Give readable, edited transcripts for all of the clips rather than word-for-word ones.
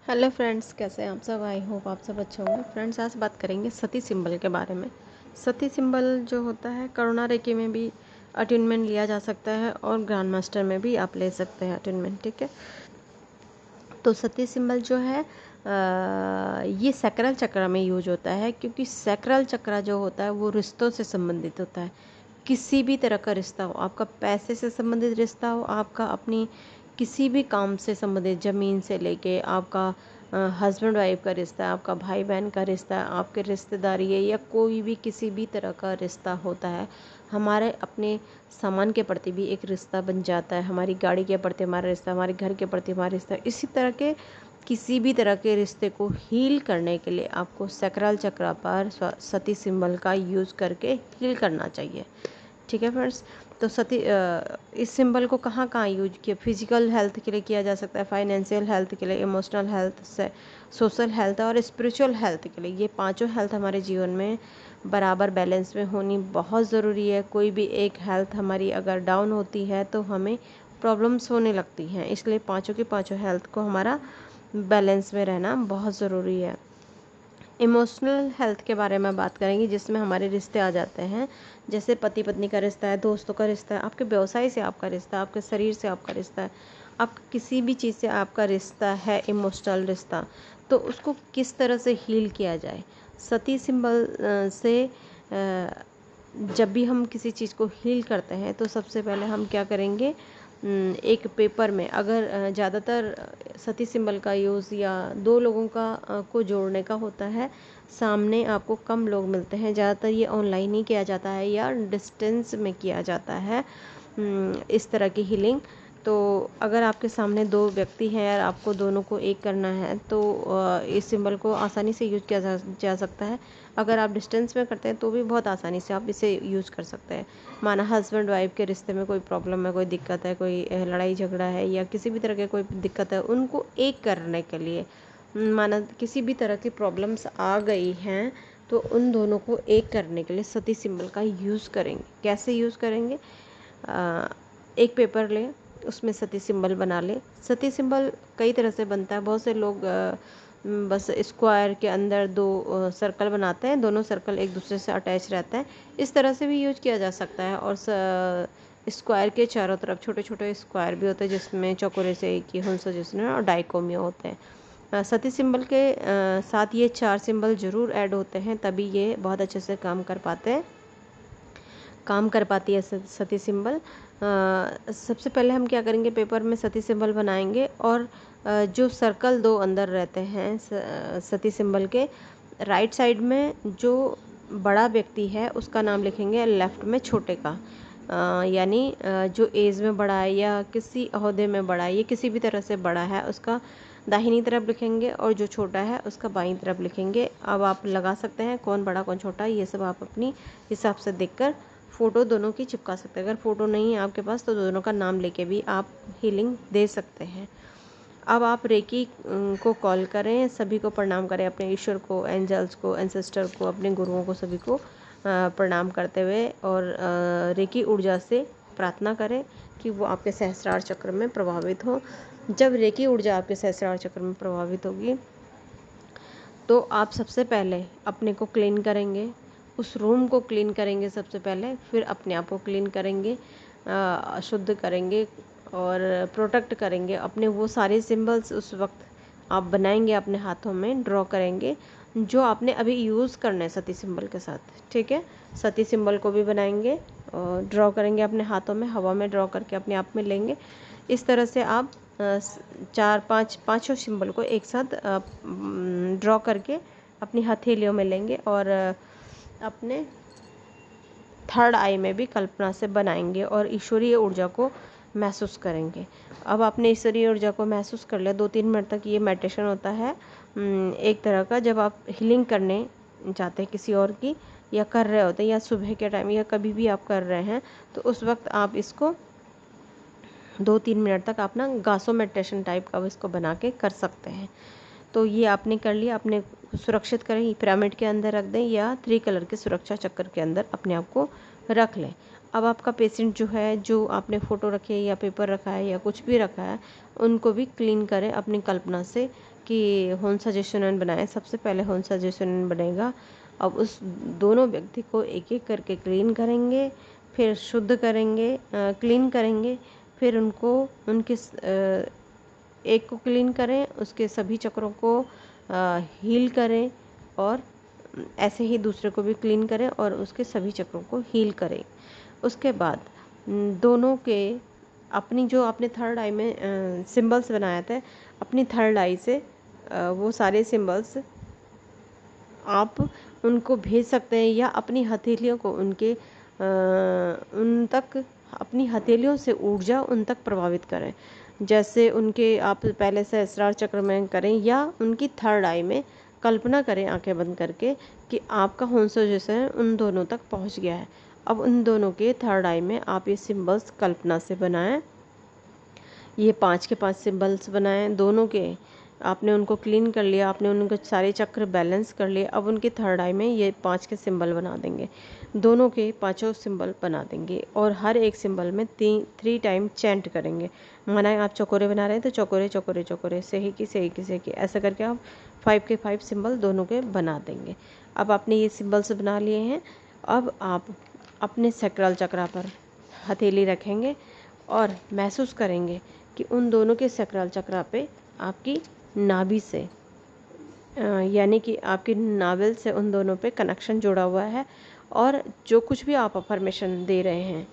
Hello friends, कैसे हैं आप सब। आई होप आप सब अच्छे होंगे। फ्रेंड्स, आज बात करेंगे सती सिंबल के बारे में। सती सिंबल जो होता है, करुणा रेकी में भी अटूनमेंट लिया जा सकता है और ग्रैंड मास्टर में भी आप ले सकते हैं अटूनमेंट। ठीक है, तो सती सिंबल जो है ये सैक्रल चक्र में यूज होता है, क्योंकि सैक्रल चक्र जो होता है वो रिश्तों से संबंधित होता है। किसी भी तरह का रिश्ता हो, आपका पैसे से संबंधित रिश्ता हो, आपका अपनी किसी भी काम से संबंधित, ज़मीन से लेके आपका हस्बैंड वाइफ का रिश्ता है, आपका भाई बहन का रिश्ता है, आपके रिश्तेदारी है, या कोई भी किसी भी तरह का रिश्ता होता है। हमारे अपने सामान के प्रति भी एक रिश्ता बन जाता है, हमारी गाड़ी के प्रति हमारा रिश्ता, हमारे घर के प्रति हमारा रिश्ता। इसी तरह के किसी भी तरह के रिश्ते को हील करने के लिए आपको सैक्रल चक्र पर सती सिंबल का यूज़ करके हील करना चाहिए। ठीक है फ्रेंड्स, तो इस सिंबल को कहाँ कहाँ यूज किया। फिजिकल हेल्थ के लिए किया जा सकता है, फाइनेंशियल हेल्थ के लिए, इमोशनल हेल्थ से, सोशल हेल्थ और स्पिरिचुअल हेल्थ के लिए। ये पांचों हेल्थ हमारे जीवन में बराबर बैलेंस में होनी बहुत ज़रूरी है। कोई भी एक हेल्थ हमारी अगर डाउन होती है तो हमें प्रॉब्लम्स होने लगती हैं, इसलिए पांचों की पांचों हेल्थ को हमारा बैलेंस में रहना बहुत ज़रूरी है। इमोशनल हेल्थ के बारे में बात करेंगे, जिसमें हमारे रिश्ते आ जाते हैं, जैसे पति पत्नी का रिश्ता है, दोस्तों का रिश्ता है, आपके व्यवसाय से आपका रिश्ता है, आपके शरीर से आपका रिश्ता है, आप किसी भी चीज़ से आपका रिश्ता है, इमोशनल रिश्ता। तो उसको किस तरह से हील किया जाए। सती सिंबल से जब भी हम किसी चीज़ को हील करते हैं तो सबसे पहले हम क्या करेंगे, एक पेपर में, अगर ज़्यादातर सती सिंबल का यूज़ या दो लोगों का को जोड़ने का होता है, सामने आपको कम लोग मिलते हैं, ज़्यादातर ये ऑनलाइन ही किया जाता है या डिस्टेंस में किया जाता है इस तरह की हीलिंग। तो अगर आपके सामने दो व्यक्ति हैं और आपको दोनों को एक करना है तो इस सिंबल को आसानी से यूज किया जा सकता है। अगर आप डिस्टेंस में करते हैं तो भी बहुत आसानी से आप इसे यूज कर सकते हैं। माना हस्बैंड वाइफ के रिश्ते में कोई प्रॉब्लम है, कोई दिक्कत है, कोई लड़ाई झगड़ा है, या किसी भी तरह के कोई दिक्कत है, उनको एक करने के लिए, माना किसी भी तरह की प्रॉब्लम्स आ गई हैं तो उन दोनों को एक करने के लिए सती सिंबल का यूज़ करेंगे। कैसे यूज़ करेंगे, एक पेपर लें, उसमें सती सिंबल बना लें। सती सिंबल कई तरह से बनता है। बहुत से लोग बस स्क्वायर के अंदर दो सर्कल बनाते हैं, दोनों सर्कल एक दूसरे से अटैच रहते हैं, इस तरह से भी यूज किया जा सकता है। और स्क्वायर के चारों तरफ छोटे छोटे स्क्वायर भी होते हैं, जिसमें चौकोरे से एक ही हुंसा जिसमें और डाइकोमिया होते हैं। सती सिंबल के साथ ये चार सिंबल जरूर ऐड होते हैं, तभी ये बहुत अच्छे से काम कर पाती है सती सिंबल। सबसे पहले हम क्या करेंगे, पेपर में सती सिंबल बनाएंगे और जो सर्कल दो अंदर रहते हैं सती सिंबल के, राइट साइड में जो बड़ा व्यक्ति है उसका नाम लिखेंगे, लेफ्ट में छोटे का, यानी जो एज में बड़ा है या किसी ओहदे में बड़ा है या किसी भी तरह से बड़ा है उसका दाहिनी तरफ लिखेंगे, और जो छोटा है उसका बाईं तरफ लिखेंगे। अब आप लगा सकते हैं कौन बड़ा कौन छोटा, ये सब आप अपनी हिसाब से देखकर फ़ोटो दोनों की चिपका सकते हैं। अगर फ़ोटो नहीं है आपके पास तो दोनों का नाम लेके भी आप हीलिंग दे सकते हैं। अब आप रेकी को कॉल करें, सभी को प्रणाम करें, अपने ईश्वर को, एंजल्स को, एंसेस्टर को, अपने गुरुओं को, सभी को प्रणाम करते हुए, और रेकी ऊर्जा से प्रार्थना करें कि वो आपके सहस्रार चक्र में प्रभावित हो। जब रेकी ऊर्जा आपके सहस्रार चक्र में प्रभावित होगी तो आप सबसे पहले अपने को क्लीन करेंगे, उस रूम को क्लीन करेंगे सबसे पहले, फिर अपने आप को क्लीन करेंगे, शुद्ध करेंगे और प्रोटेक्ट करेंगे। अपने वो सारे सिंबल्स उस वक्त आप बनाएंगे, अपने हाथों में ड्रॉ करेंगे, जो आपने अभी यूज़ करना है सती सिंबल के साथ। ठीक है, सती सिंबल को भी बनाएंगे और ड्रॉ करेंगे अपने हाथों में, हवा में ड्रॉ करके अपने आप में लेंगे। इस तरह से आप पाँचों सिंबल को एक साथ ड्रॉ करके अपनी हथेलियों में लेंगे और अपने थर्ड आई में भी कल्पना से बनाएंगे और ईश्वरीय ऊर्जा को महसूस करेंगे। अब आपने ईश्वरीय ऊर्जा को महसूस कर लिया, 2-3 मिनट तक ये मेडिटेशन होता है एक तरह का। जब आप हीलिंग करने चाहते हैं किसी और की, या कर रहे होते हैं, या सुबह के टाइम या कभी भी आप कर रहे हैं, तो उस वक्त आप इसको 2-3 मिनट तक अपना गासो मेडिटेशन टाइप का इसको बना के कर सकते हैं। तो ये आपने कर लिया, अपने सुरक्षित करें, पिरामिड के अंदर रख दें या 3 कलर के सुरक्षा चक्र के अंदर अपने आप को रख लें। अब आपका पेशेंट जो है, जो आपने फ़ोटो रखी है या पेपर रखा है या कुछ भी रखा है, उनको भी क्लीन करें अपनी कल्पना से, कि होन्सा जेसुनेन बनाए। सबसे पहले होन्सा जेसुनेन बनेगा। अब उस दोनों व्यक्ति को एक एक करके क्लीन करेंगे, फिर शुद्ध करेंगे, क्लीन करेंगे, फिर उनको उनके एक को क्लीन करें, उसके सभी चक्रों को हील करें, और ऐसे ही दूसरे को भी क्लीन करें और उसके सभी चक्रों को हील करें। उसके बाद दोनों के अपनी जो आपने थर्ड आई में सिंबल्स बनाया था, अपनी थर्ड आई से वो सारे सिंबल्स आप उनको भेज सकते हैं, या अपनी हथेलियों को उनके उन तक, अपनी हथेलियों से ऊर्जा उन तक प्रभावित करें। जैसे उनके आप पहले सहस्रार चक्र में करें, या उनकी थर्ड आई में कल्पना करें आंखें बंद करके कि आपका होन्सा जेसुनेन उन दोनों तक पहुंच गया है। अब उन दोनों के थर्ड आई में आप ये सिंबल्स कल्पना से बनाएं। ये 5 के 5 सिंबल्स बनाएं दोनों के। आपने उनको क्लीन कर लिया, आपने उनके सारे चक्र बैलेंस कर लिए। अब उनके थर्ड आई में ये 5 के सिंबल बना देंगे, दोनों के पांचों सिंबल बना देंगे, और हर एक सिंबल में 3 टाइम चैंट करेंगे। माना आप चौकोरे बना रहे हैं तो चौकोरे चौकोरे चौकोरे, सही की सही की सही की, ऐसा करके आप 5 के 5 सिंबल दोनों के बना देंगे। अब आपने ये सिंबल्स बना लिए हैं। अब आप अपने सैक्रल चक्र पर हथेली रखेंगे और महसूस करेंगे कि उन दोनों के सैक्रल चक्र पे आपकी नाभि से, यानी कि आपकी नाभिल से उन दोनों पे कनेक्शन जुड़ा हुआ है। और जो कुछ भी आप अफर्मेशन दे रहे हैं,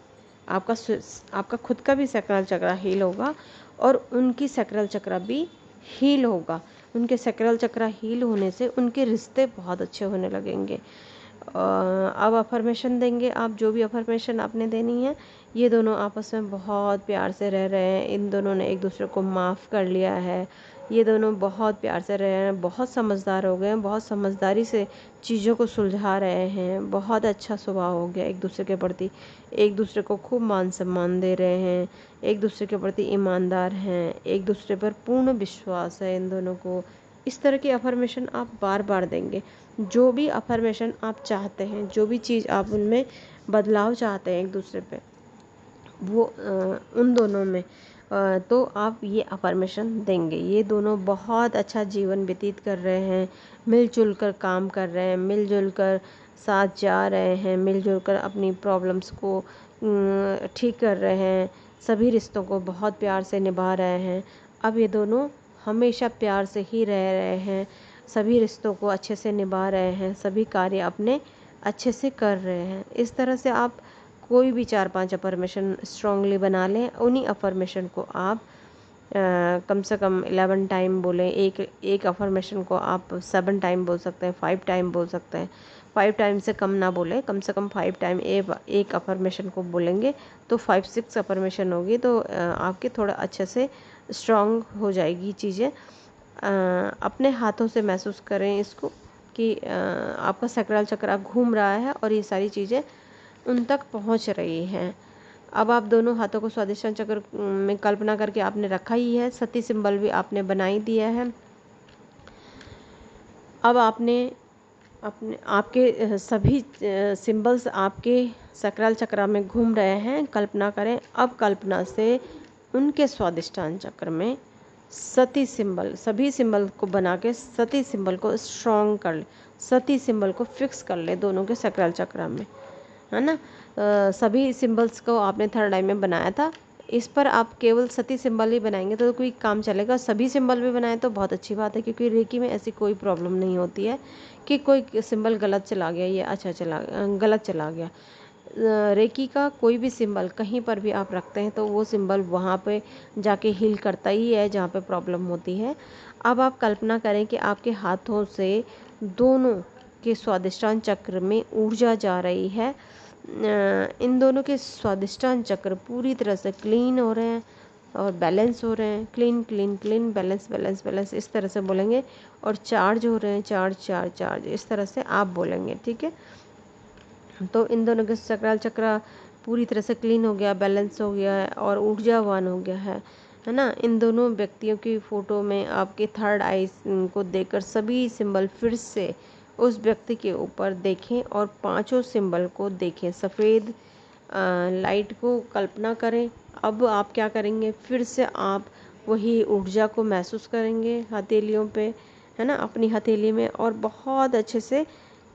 आपका खुद का भी सैक्रल चक्र हील होगा और उनकी सैक्रल चक्र भी हील होगा। उनके सैक्रल चक्र हील होने से उनके रिश्ते बहुत अच्छे होने लगेंगे। अब अफर्मेशन देंगे आप, जो भी अफर्मेशन आपने देनी है। ये दोनों आपस में बहुत प्यार से रह रहे हैं, इन दोनों ने एक दूसरे को माफ़ कर लिया है, ये दोनों बहुत प्यार से रह रहे हैं, बहुत समझदार हो गए हैं, बहुत समझदारी से चीज़ों को सुलझा रहे हैं, बहुत अच्छा स्वभाव हो गया एक दूसरे के प्रति, एक दूसरे को खूब मान सम्मान दे रहे हैं, एक दूसरे के प्रति ईमानदार हैं, एक दूसरे पर पूर्ण विश्वास है इन दोनों को। इस तरह की अफर्मेशन आप बार बार देंगे। जो भी अफर्मेशन आप चाहते हैं, जो भी चीज़ आप उनमें बदलाव चाहते हैं एक दूसरे पे, वो उन दोनों में तो आप ये अफर्मेशन देंगे। ये दोनों बहुत अच्छा जीवन व्यतीत कर रहे हैं, मिलजुल कर काम कर रहे हैं, मिलजुल कर साथ जा रहे हैं, मिलजुल कर अपनी प्रॉब्लम्स को ठीक कर रहे हैं, सभी रिश्तों को बहुत प्यार से निभा रहे हैं। अब ये दोनों हमेशा प्यार से ही रह रहे हैं, सभी रिश्तों को अच्छे से निभा रहे हैं, सभी कार्य अपने अच्छे से कर रहे हैं। इस तरह से आप कोई भी 4-5 अफर्मेशन स्ट्रांगली बना लें। उन्हीं अफर्मेशन को आप कम से कम 11 टाइम बोलें। एक अफर्मेशन को आप 7 टाइम बोल सकते हैं, 5 टाइम बोल सकते हैं। 5 टाइम से कम ना बोलें, कम से कम 5 टाइम एक अफर्मेशन को बोलेंगे तो 5-6 अफर्मेशन होगी, तो आपके थोड़ा अच्छे से स्ट्रांग हो जाएगी चीज़ें। अपने हाथों से महसूस करें इसको कि आपका सैक्रल चक्र घूम रहा है और ये सारी चीज़ें उन तक पहुंच रही हैं। अब आप दोनों हाथों को स्वादिष्टान चक्र में कल्पना करके आपने रखा ही है, सती सिंबल भी आपने बना ही दिया है। अब आपने अपने आपके सभी सिंबल्स आपके सैक्रल चक्र में घूम रहे हैं, कल्पना करें। अब कल्पना से उनके स्वादिष्टान चक्र में सती सिंबल, सभी सिंबल को बना के सती सिंबल को स्ट्रॉन्ग कर ले, सती सिंबल को फिक्स कर ले दोनों के सैक्रल चक्र में, है ना। सभी सिंबल्स को आपने थर्ड आई में बनाया था, इस पर आप केवल सती सिंबल ही बनाएंगे तो कोई काम चलेगा। सभी सिंबल भी बनाए तो बहुत अच्छी बात है, क्योंकि रेकी में ऐसी कोई प्रॉब्लम नहीं होती है कि कोई सिंबल गलत चला गया या अच्छा गलत चला गया। रेकी का कोई भी सिंबल कहीं पर भी आप रखते हैं तो वो सिंबल वहाँ पे जाके हील करता ही है जहाँ पे प्रॉब्लम होती है। अब आप कल्पना करें कि आपके हाथों से दोनों के स्वादिष्टान चक्र में ऊर्जा जा रही है। इन दोनों के स्वादिष्टान चक्र पूरी तरह से क्लीन हो रहे हैं और बैलेंस हो रहे हैं। Clean clean clean, balance balance balance, इस तरह से बोलेंगे। और चार्ज हो रहे हैं, चार्ज चार्ज चार्ज, इस तरह से आप बोलेंगे, ठीक है। तो इन दोनों के सैक्रल चक्र पूरी तरह से क्लीन हो गया, बैलेंस हो गया है और ऊर्जावान हो गया है ना। इन दोनों व्यक्तियों की फ़ोटो में आपके थर्ड आई को देखकर सभी सिंबल फिर से उस व्यक्ति के ऊपर देखें और पांचों सिंबल को देखें। सफ़ेद लाइट को कल्पना करें। अब आप क्या करेंगे, फिर से आप वही ऊर्जा को महसूस करेंगे हथेलियों पे, है ना, अपनी हथेली में, और बहुत अच्छे से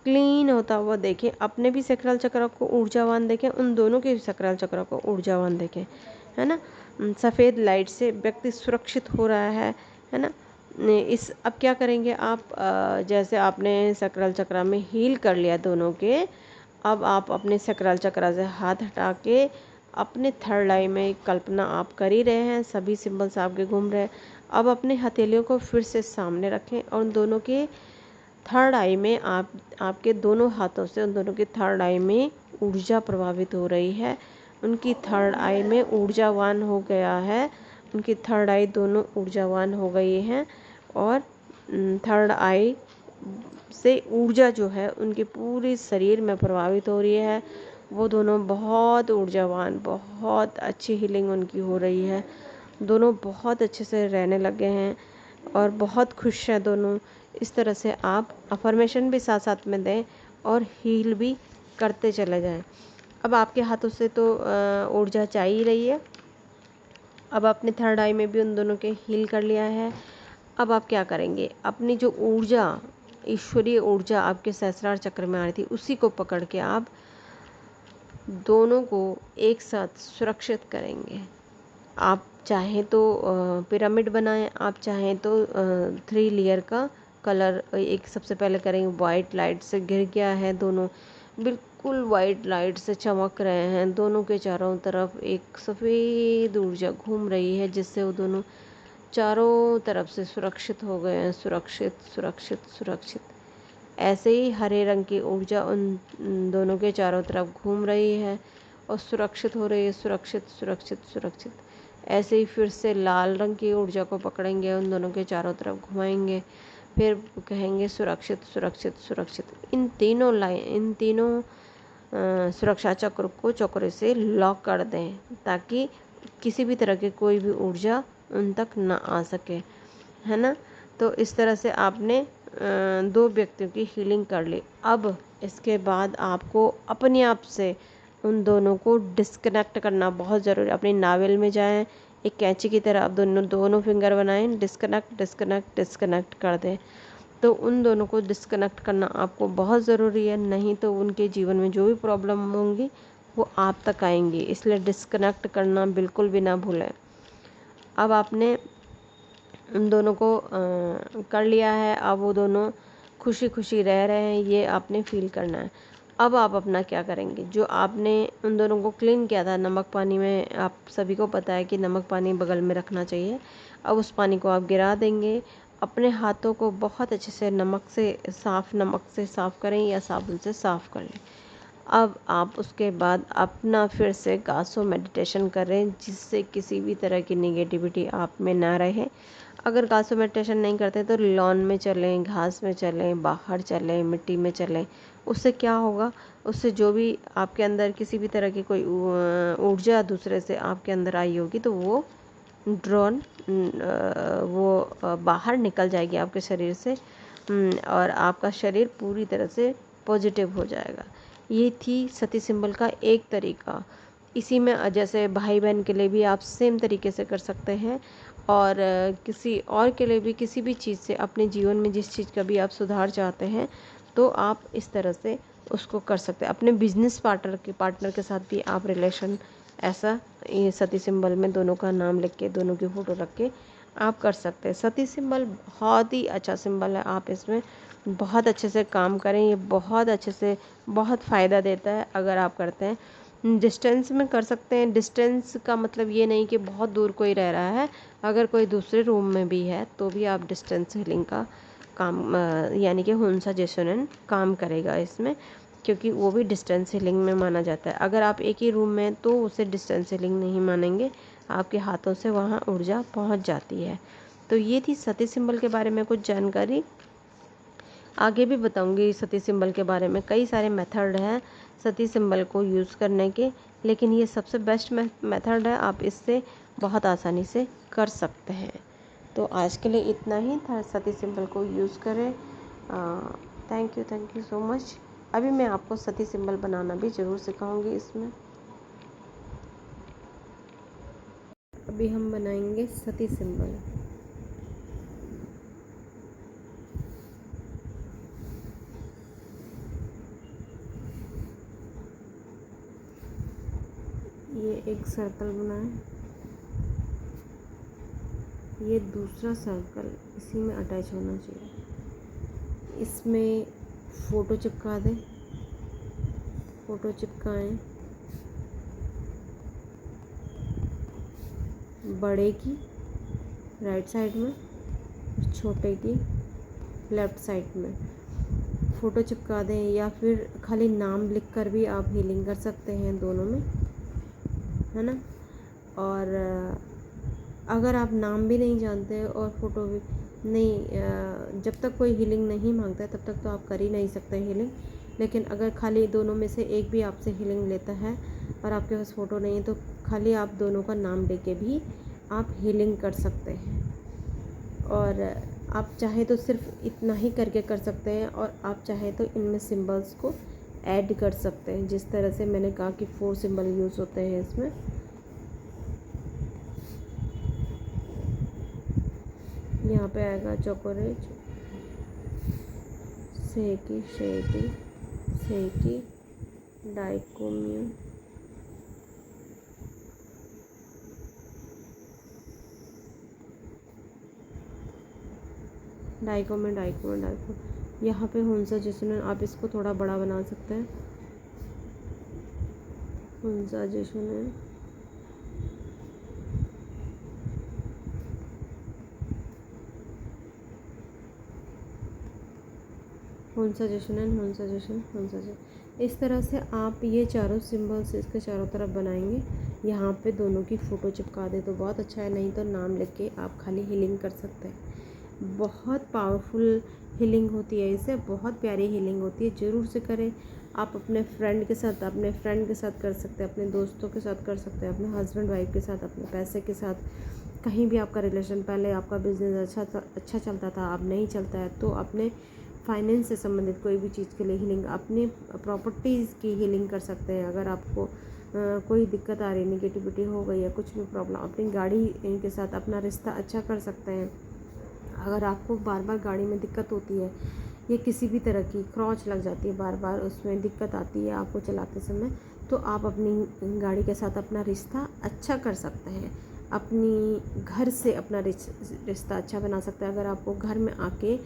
क्लीन होता हुआ देखें। अपने भी सैक्रल चक्र को ऊर्जावान देखें, उन दोनों के भी सैक्रल चक्र को ऊर्जावान देखें, है ना। सफ़ेद लाइट से व्यक्ति सुरक्षित हो रहा है ना। इस अब क्या करेंगे आप, जैसे आपने सैक्रल चक्र में हील कर लिया दोनों के, अब आप अपने सैक्रल चक्र से हाथ हटा के अपने थर्ड आई में कल्पना आप कर ही रहे हैं, सभी सिंबल्स आपके घूम रहे हैं। अब अपने हथेलियों को फिर से सामने रखें और उन दोनों के थर्ड आई में आपके दोनों हाथों से उन दोनों की थर्ड आई में ऊर्जा प्रभावित हो रही है। उनकी थर्ड आई में ऊर्जावान हो गया है, उनकी थर्ड आई दोनों ऊर्जावान हो गई हैं, और थर्ड आई से ऊर्जा जो है उनके पूरे शरीर में प्रभावित हो रही है। वो दोनों बहुत ऊर्जावान, बहुत अच्छी हीलिंग उनकी हो रही है। दोनों बहुत अच्छे से रहने लगे हैं और बहुत खुश हैं दोनों। इस तरह से आप अफर्मेशन भी साथ साथ में दें और हील भी करते चले जाएं। अब आपके हाथों से तो ऊर्जा जा ही रही है। अब आपने थर्ड आई में भी उन दोनों के हील कर लिया है। अब आप क्या करेंगे, अपनी जो ऊर्जा, ईश्वरीय ऊर्जा आपके सहस्रार चक्र में आ रही थी, उसी को पकड़ के आप दोनों को एक साथ सुरक्षित करेंगे। आप चाहें तो पिरामिड बनाएं, आप चाहें तो 3 लेयर का कलर एक सबसे पहले करेंगे। वाइट लाइट से घिर गया है, दोनों बिल्कुल वाइट लाइट से चमक रहे हैं। दोनों के चारों तरफ एक सफ़ेद ऊर्जा घूम रही है, जिससे वो दोनों चारों तरफ से सुरक्षित हो गए हैं। सुरक्षित सुरक्षित सुरक्षित। ऐसे ही हरे रंग की ऊर्जा उन दोनों के चारों तरफ घूम रही है और सुरक्षित हो रही है। सुरक्षित सुरक्षित सुरक्षित। ऐसे ही फिर से लाल रंग की ऊर्जा को पकड़ेंगे, उन दोनों के चारों तरफ घुमाएंगे, फिर कहेंगे सुरक्षित सुरक्षित सुरक्षित। इन तीनों सुरक्षा चक्र को चक्र से लॉक कर दें, ताकि किसी भी तरह की कोई भी ऊर्जा उन तक ना आ सके, है ना। तो इस तरह से आपने 2 व्यक्तियों की हीलिंग कर ली। अब इसके बाद आपको अपने आप से उन दोनों को डिस्कनेक्ट करना बहुत ज़रूरी है। अपनी नावल में जाएं, एक कैंची की तरह आप दोनों फिंगर बनाएं, डिस्कनेक्ट डिस्कनेक्ट डिस्कनेक्ट कर दें। तो उन दोनों को डिस्कनेक्ट करना आपको बहुत ज़रूरी है, नहीं तो उनके जीवन में जो भी प्रॉब्लम होंगी वो आप तक आएंगी। इसलिए डिस्कनेक्ट करना बिल्कुल भी ना भूलें। अब आपने उन दोनों को कर लिया है। अब वो दोनों खुशी खुशी रह रहे हैं, ये आपने फील करना है। अब आप अपना क्या करेंगे, जो आपने उन दोनों को क्लीन किया था नमक पानी में, आप सभी को पता है कि नमक पानी बगल में रखना चाहिए। अब उस पानी को आप गिरा देंगे। अपने हाथों को बहुत अच्छे से नमक से साफ़ करें या साबुन से साफ़ कर लें। अब आप उसके बाद अपना फिर से गासो मेडिटेशन करें, जिससे किसी भी तरह की नेगेटिविटी आप में ना रहे। अगर गासो मेडिटेशन नहीं करते तो लॉन में चलें, घास में चलें, बाहर चलें, मिट्टी में चलें। उससे क्या होगा, उससे जो भी आपके अंदर किसी भी तरह की कोई ऊर्जा दूसरे से आपके अंदर आई होगी, तो वो बाहर निकल जाएगी आपके शरीर से, और आपका शरीर पूरी तरह से पॉजिटिव हो जाएगा। ये थी सती सिंबल का एक तरीका। इसी में जैसे भाई बहन के लिए भी आप सेम तरीके से कर सकते हैं, और किसी और के लिए भी, किसी भी चीज़ से अपने जीवन में जिस चीज़ का भी आप सुधार चाहते हैं, तो आप इस तरह से उसको कर सकते हैं। अपने बिजनेस पार्टनर के साथ भी आप रिलेशन ऐसा, ये सती सिंबल में दोनों का नाम लिख के, दोनों की फ़ोटो रख के आप कर सकते हैं। सती सिंबल बहुत ही अच्छा सिंबल है, आप इसमें बहुत अच्छे से काम करें। ये बहुत अच्छे से बहुत फ़ायदा देता है अगर आप करते हैं। डिस्टेंस में कर सकते हैं। डिस्टेंस का मतलब ये नहीं कि बहुत दूर कोई रह रहा है, अगर कोई दूसरे रूम में भी है तो भी आप डिस्टेंस हीलिंग का काम, यानी कि हुंसा जेसुनन काम करेगा इसमें, क्योंकि वो भी डिस्टेंस हीलिंग में माना जाता है। अगर आप एक ही रूम में, तो उसे डिस्टेंस हीलिंग नहीं मानेंगे, आपके हाथों से वहाँ ऊर्जा पहुँच जाती है। तो ये थी सती सिंबल के बारे में कुछ जानकारी। आगे भी बताऊंगी सती सिंबल के बारे में। कई सारे मेथड हैं सती सिंबल को यूज़ करने के, लेकिन ये सबसे बेस्ट मेथड है, आप इससे बहुत आसानी से कर सकते हैं। तो आज के लिए इतना ही था, सती सिंबल को यूज़ करें। Thank you so much. अभी मैं आपको सती सिंबल बनाना भी ज़रूर सिखाऊंगी इसमें। अभी हम बनाएंगे सती सिंबल। ये एक सर्कल बना है, ये दूसरा सर्कल इसी में अटैच होना चाहिए। इसमें फ़ोटो चिपका दें, फ़ोटो चिपकाएं बड़े की राइट साइड में, छोटे की लेफ़्ट साइड में फ़ोटो चिपका दें, या फिर खाली नाम लिखकर भी आप हीलिंग कर सकते हैं दोनों में, है ना। और अगर आप नाम भी नहीं जानते और फ़ोटो भी नहीं, जब तक कोई हीलिंग नहीं मांगता है तब तक तो आप कर ही नहीं सकते हीलिंग। लेकिन अगर खाली दोनों में से एक भी आपसे हीलिंग लेता है और आपके पास फ़ोटो नहीं है तो खाली आप दोनों का नाम लेके भी आप हीलिंग कर सकते हैं। और आप चाहे तो सिर्फ इतना ही करके कर सकते हैं, और आप चाहे तो इनमें सिंबल्स को ऐड कर सकते हैं, जिस तरह से मैंने कहा कि 4 सिंबल यूज़ होते हैं इसमें। यहाँ पे आएगा चोकोरेज, सेकी शेकी, सेकी, डाइकोम्यून, डाइकोमें, डाइकोमें, डाइको। यहाँ पे हुंसा जिसने, आप इसको थोड़ा बड़ा बना सकते हैं, हुंसा जिसने, हुंसा जिसने, हुंसा जिसने, हुंसा जिसने। इस तरह से आप ये चारों सिंबल्स इसके चारों तरफ बनाएंगे। यहाँ पे दोनों की फ़ोटो चिपका दे तो बहुत अच्छा है, नहीं तो नाम लिख के आप खाली हीलिंग कर सकते हैं। बहुत पावरफुल हीलिंग होती है, इससे बहुत प्यारी हीलिंग होती है, ज़रूर से करें। आप अपने फ्रेंड के साथ कर सकते हैं, अपने दोस्तों के साथ कर सकते हैं, अपने हस्बैंड वाइफ के साथ, अपने पैसे के साथ, कहीं भी आपका रिलेशन, पहले आपका बिजनेस अच्छा चलता था, अब नहीं चलता है, तो अपने फाइनेंस से संबंधित कोई भी चीज़ के लिए हीलिंग, अपनी प्रॉपर्टीज़ की हीलिंग कर सकते हैं। अगर आपको कोई दिक्कत आ रही, नेगेटिविटी हो गई है, कुछ भी प्रॉब्लम, अपनी गाड़ी के साथ अपना रिश्ता अच्छा कर सकते हैं। अगर आपको बार बार गाड़ी में दिक्कत होती है या किसी भी तरह की क्रॉच लग जाती है, बार बार उसमें दिक्कत आती है आपको चलाते समय, तो आप अपनी गाड़ी के साथ अपना रिश्ता अच्छा कर सकते हैं। अपनी घर से अपना रिश्ता अच्छा बना सकते हैं। अगर आपको घर में आके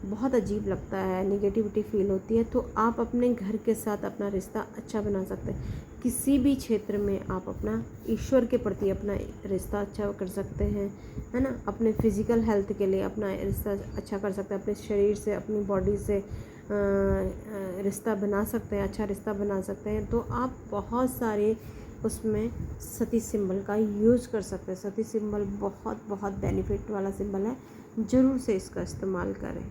बहुत अजीब लगता है, नेगेटिविटी फील होती है, तो आप अपने घर के साथ अपना रिश्ता अच्छा बना सकते हैं। किसी भी क्षेत्र में आप अपना ईश्वर के प्रति अपना रिश्ता अच्छा कर सकते हैं, है ना। अपने फिज़िकल हेल्थ के लिए अपना रिश्ता अच्छा कर सकते हैं, अपने शरीर से, अपनी बॉडी से रिश्ता बना सकते हैं, अच्छा रिश्ता बना सकते हैं। तो आप बहुत सारे उसमें सती सिंबल का यूज़ कर सकते हैं। सती सिंबल बहुत बहुत बेनिफिट वाला सिंबल है, ज़रूर से इसका इस्तेमाल करें।